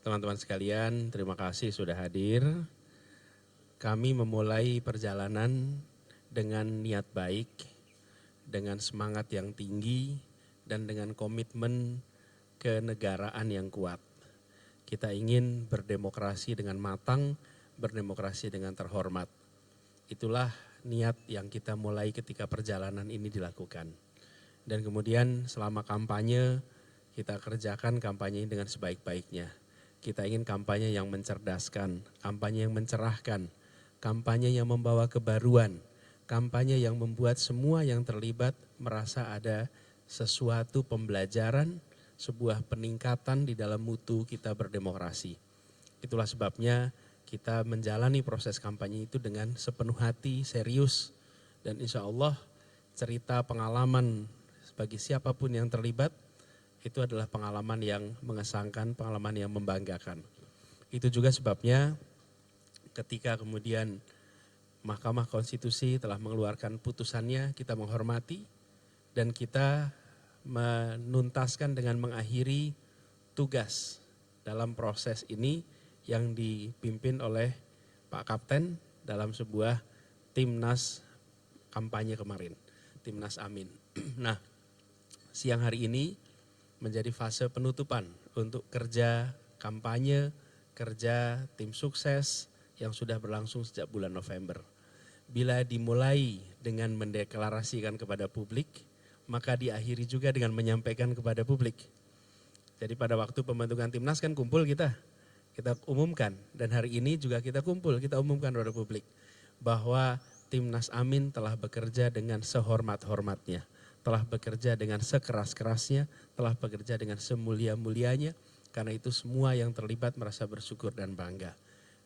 Teman-teman sekalian, terima kasih sudah hadir. Kami memulai perjalanan dengan niat baik, dengan semangat yang tinggi, dan dengan komitmen kenegaraan yang kuat. Kita ingin berdemokrasi dengan matang, berdemokrasi dengan terhormat. Itulah niat yang kita mulai ketika perjalanan ini dilakukan. Dan kemudian selama kampanye, kita kerjakan kampanye dengan sebaik-baiknya. Kita ingin kampanye yang mencerdaskan, kampanye yang mencerahkan, kampanye yang membawa kebaruan, kampanye yang membuat semua yang terlibat merasa ada sesuatu pembelajaran, sebuah peningkatan di dalam mutu kita berdemokrasi. Itulah sebabnya kita menjalani proses kampanye itu dengan sepenuh hati, serius, dan insya Allah cerita pengalaman bagi siapapun yang terlibat itu adalah pengalaman yang mengesankan, pengalaman yang membanggakan. Itu juga sebabnya ketika kemudian Mahkamah Konstitusi telah mengeluarkan putusannya, kita menghormati dan kita menuntaskan dengan mengakhiri tugas dalam proses ini yang dipimpin oleh Pak Kapten dalam sebuah timnas kampanye kemarin, timnas Amin. Nah, siang hari ini menjadi fase penutupan untuk kerja kampanye, kerja tim sukses yang sudah berlangsung sejak bulan November. Bila dimulai dengan mendeklarasikan kepada publik, maka diakhiri juga dengan menyampaikan kepada publik. Jadi pada waktu pembentukan timnas kan kumpul kita umumkan, dan hari ini juga kita kumpul, kita umumkan kepada publik bahwa timnas Amin telah bekerja dengan sehormat-hormatnya, telah bekerja dengan sekeras-kerasnya, telah bekerja dengan semulia-mulianya, karena itu semua yang terlibat merasa bersyukur dan bangga.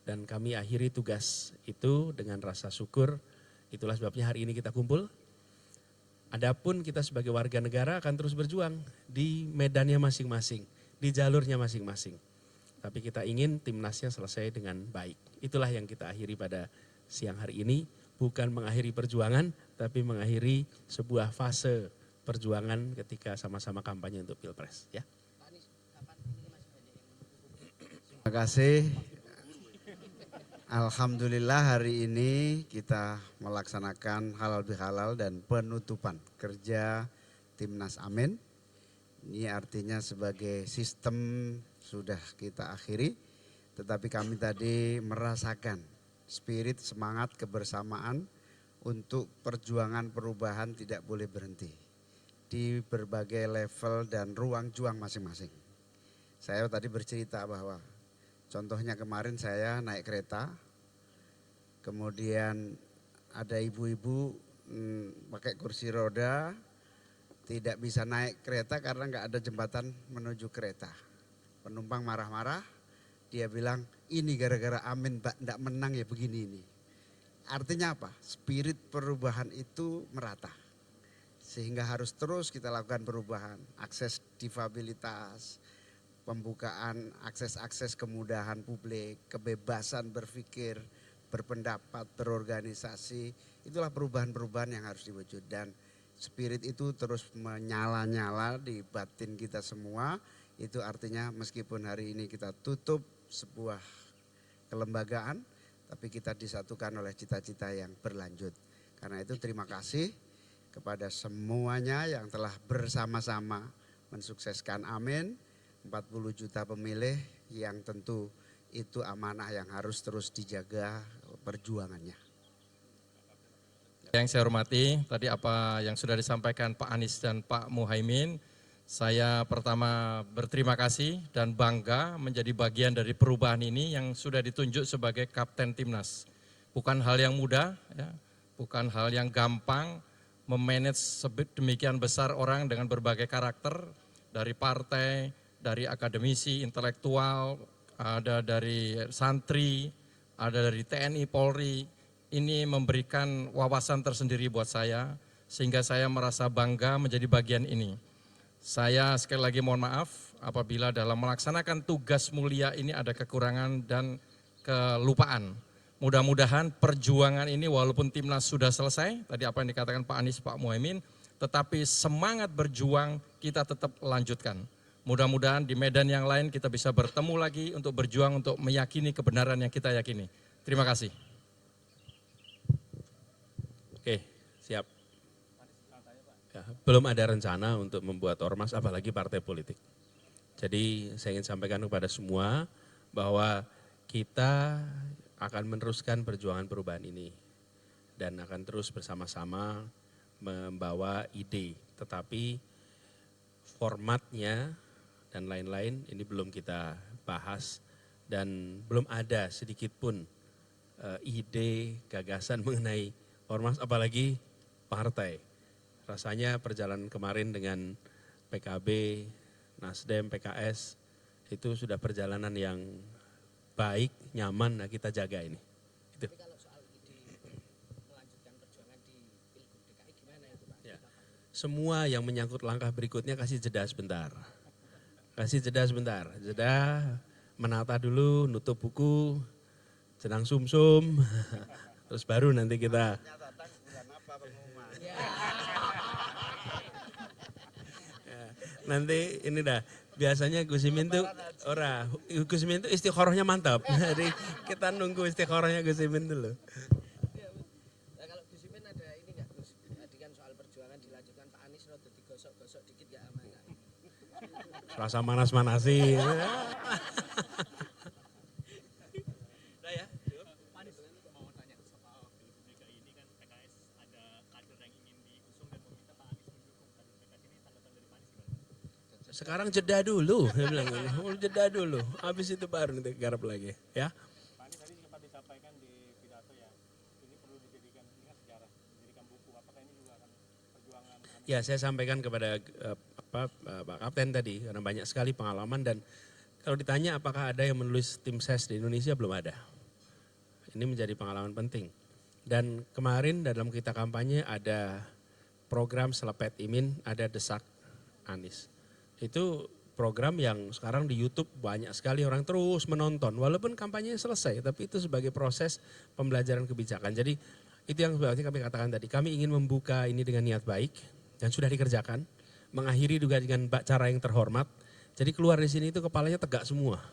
Dan kami akhiri tugas itu dengan rasa syukur, itulah sebabnya hari ini kita kumpul. Adapun kita sebagai warga negara akan terus berjuang di medannya masing-masing, di jalurnya masing-masing. Tapi kita ingin timnasnya selesai dengan baik. Itulah yang kita akhiri pada siang hari ini, bukan mengakhiri perjuangan, tapi mengakhiri sebuah fase perjuangan ketika sama-sama kampanye untuk Pilpres. Ya. Terima kasih. Alhamdulillah hari ini kita melaksanakan halal bihalal dan penutupan kerja Timnas Amin. Ini artinya sebagai sistem sudah kita akhiri, tetapi kami tadi merasakan spirit semangat kebersamaan untuk perjuangan perubahan tidak boleh berhenti di berbagai level dan ruang juang masing-masing. Saya tadi bercerita bahwa contohnya kemarin saya naik kereta, kemudian ada ibu-ibu pakai kursi roda, tidak bisa naik kereta karena nggak ada jembatan menuju kereta. Penumpang marah-marah, dia bilang ini gara-gara Amin Mbak nggak menang ya begini ini. Artinya apa? Spirit perubahan itu merata. Sehingga harus terus kita lakukan perubahan, akses difabilitas, pembukaan akses-akses kemudahan publik, kebebasan berpikir, berpendapat, berorganisasi, itulah perubahan-perubahan yang harus diwujud. Dan spirit itu terus menyala-nyala di batin kita semua, itu artinya meskipun hari ini kita tutup sebuah kelembagaan, tapi kita disatukan oleh cita-cita yang berlanjut. Karena itu terima kasih kepada semuanya yang telah bersama-sama mensukseskan Amin. 40 juta pemilih yang tentu itu amanah yang harus terus dijaga perjuangannya. Yang saya hormati, tadi apa yang sudah disampaikan Pak Anies dan Pak Muhaimin, saya pertama berterima kasih dan bangga menjadi bagian dari perubahan ini yang sudah ditunjuk sebagai Kapten Timnas. Bukan hal yang mudah, ya, bukan hal yang gampang memanage demikian besar orang dengan berbagai karakter, dari partai, dari akademisi, intelektual, ada dari santri, ada dari TNI, Polri. Ini memberikan wawasan tersendiri buat saya, sehingga saya merasa bangga menjadi bagian ini. Saya sekali lagi mohon maaf apabila dalam melaksanakan tugas mulia ini ada kekurangan dan kelupaan. Mudah-mudahan perjuangan ini walaupun timnas sudah selesai, tadi apa yang dikatakan Pak Anies, Pak Muhaimin, tetapi semangat berjuang kita tetap lanjutkan. Mudah-mudahan di medan yang lain kita bisa bertemu lagi untuk berjuang untuk meyakini kebenaran yang kita yakini. Terima kasih. Oke, siap. Ya, belum ada rencana untuk membuat ormas, apalagi partai politik. Jadi saya ingin sampaikan kepada semua bahwa kita akan meneruskan perjuangan perubahan ini dan akan terus bersama-sama membawa ide. Tetapi formatnya dan lain-lain ini belum kita bahas dan belum ada sedikit pun ide, gagasan mengenai ormas apalagi partai. Rasanya perjalanan kemarin dengan PKB, Nasdem, PKS itu sudah perjalanan yang baik, nyaman, nah kita jaga ini. Itu. Tapi kalau soal ide melanjutkan perjuangan di Pilgub DKI gimana itu Pak? Ya. Semua yang menyangkut langkah berikutnya kasih jeda sebentar. Kasih jeda sebentar, jeda menata dulu, nutup buku, jenang sumsum, terus baru nanti kita. Ya, nanti ini dah, biasanya Gus Imin tuh, Gus Imin tuh istikharahnya mantap, jadi kita nunggu istikharahnya Gus Imin dulu. Nah, kalau Gus Imin ada ini nggak Gus? Tadi kan soal perjuangan dilanjutkan Pak Anies rada digosok-gosok dikit nggak aman nggak? Rasa manas-manasi. Pak Anies mau tanya soal Pilgub DKI ini kan PKS ada kader yang ingin diusung dan meminta Pak Anies mendukung kader PKS ini, tanggapan dari Pak Anies gimana? Sekarang jeda dulu, saya bilang jeda dulu, habis itu baru nanti garap lagi, ya. Pak Anies tadi sempat disampaikan di pidato ya, ini perlu dijadikan sejarah, dijadikan buku. Apakah ini juga akan perjuangan? Ya, saya sampaikan kepada Pak Kapten tadi, karena banyak sekali pengalaman dan kalau ditanya apakah ada yang menulis tim ses di Indonesia, belum ada. Ini menjadi pengalaman penting. Dan kemarin dalam kita kampanye ada program Selepet Imin, ada Desak Anies. Itu program yang sekarang di YouTube banyak sekali orang terus menonton. Walaupun kampanye selesai, tapi itu sebagai proses pembelajaran kebijakan. Jadi itu yang berarti kami katakan tadi, kami ingin membuka ini dengan niat baik dan sudah dikerjakan. Mengakhiri juga dengan cara yang terhormat. Jadi keluar di sini itu kepalanya tegak semua.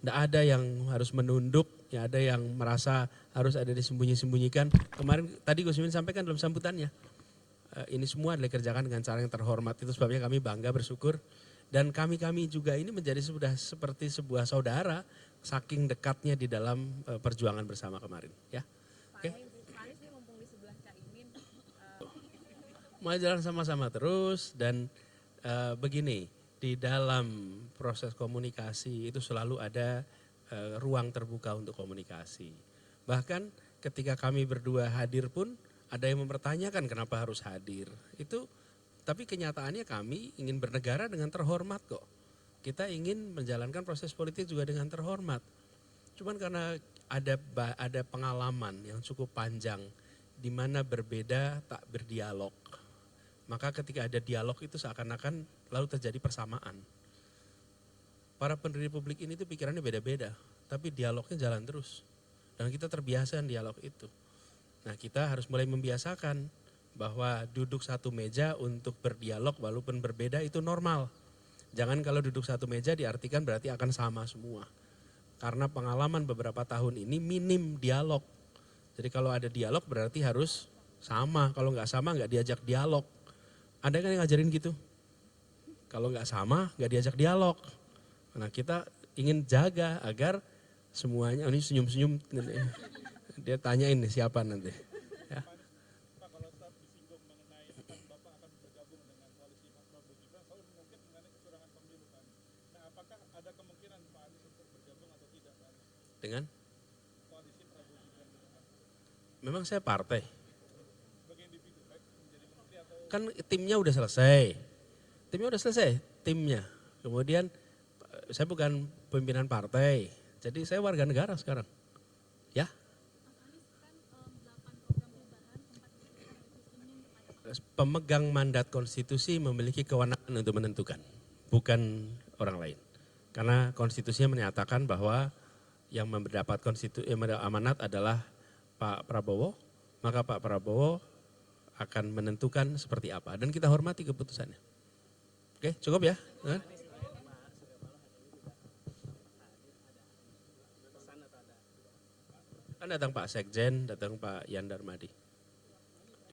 Tidak ada yang harus menunduk, ya ada yang merasa harus ada disembunyi-sembunyikan. Kemarin tadi Gus Imin sampaikan dalam sambutannya. Ini semua adalah dikerjakan dengan cara yang terhormat. Itu sebabnya kami bangga bersyukur. Dan kami-kami juga ini menjadi sudah seperti sebuah saudara saking dekatnya di dalam perjuangan bersama kemarin. Ya, oke. Pak Anies ini mumpung di sebelah Caimin. Mau jalan sama-sama terus dan begini, di dalam proses komunikasi itu selalu ada ruang terbuka untuk komunikasi. Bahkan ketika kami berdua hadir pun ada yang mempertanyakan kenapa harus hadir. Itu tapi kenyataannya kami ingin bernegara dengan terhormat kok. Kita ingin menjalankan proses politik juga dengan terhormat. Cuman karena ada pengalaman yang cukup panjang di mana berbeda tak berdialog. Maka ketika ada dialog itu seakan-akan lalu terjadi persamaan. Para pendiri publik ini tuh pikirannya beda-beda, tapi dialognya jalan terus. Dan kita terbiasa dengan dialog itu. Nah, kita harus mulai membiasakan bahwa duduk satu meja untuk berdialog walaupun berbeda itu normal. Jangan kalau duduk satu meja diartikan berarti akan sama semua. Karena pengalaman beberapa tahun ini minim dialog. Jadi kalau ada dialog berarti harus sama, kalau nggak sama nggak diajak dialog. Ada kan yang ngajarin gitu? Kalau nggak sama nggak diajak dialog. Nah kita ingin jaga agar semuanya, ini senyum-senyum, dia tanyain nih siapa nanti. Ya. Pak, kalau tetap disinggung mengenai Bapak akan bergabung dengan koalisi Pak Prabowo Gibran, selalu mungkin mengenai kecurangan pemilu Pak Anies. Nah, apakah ada kemungkinan Pak Anies untuk bergabung atau tidak Pak Anies? Dengan? Koalisi Prabowo Gibran ke depan. Memang saya partai. Sebagai individu, baik menjadi menteri atau Kan timnya udah selesai. Timnya udah selesai, timnya. Kemudian saya bukan pimpinan partai, jadi saya warga negara sekarang. Ya. Pemegang mandat konstitusi memiliki kewenangan untuk menentukan, bukan orang lain. Karena konstitusinya menyatakan bahwa yang mendapat amanat adalah Pak Prabowo, maka Pak Prabowo akan menentukan seperti apa dan kita hormati keputusannya. Oke, cukup ya? Kan datang Pak Sekjen, datang Pak Yan Darmadi.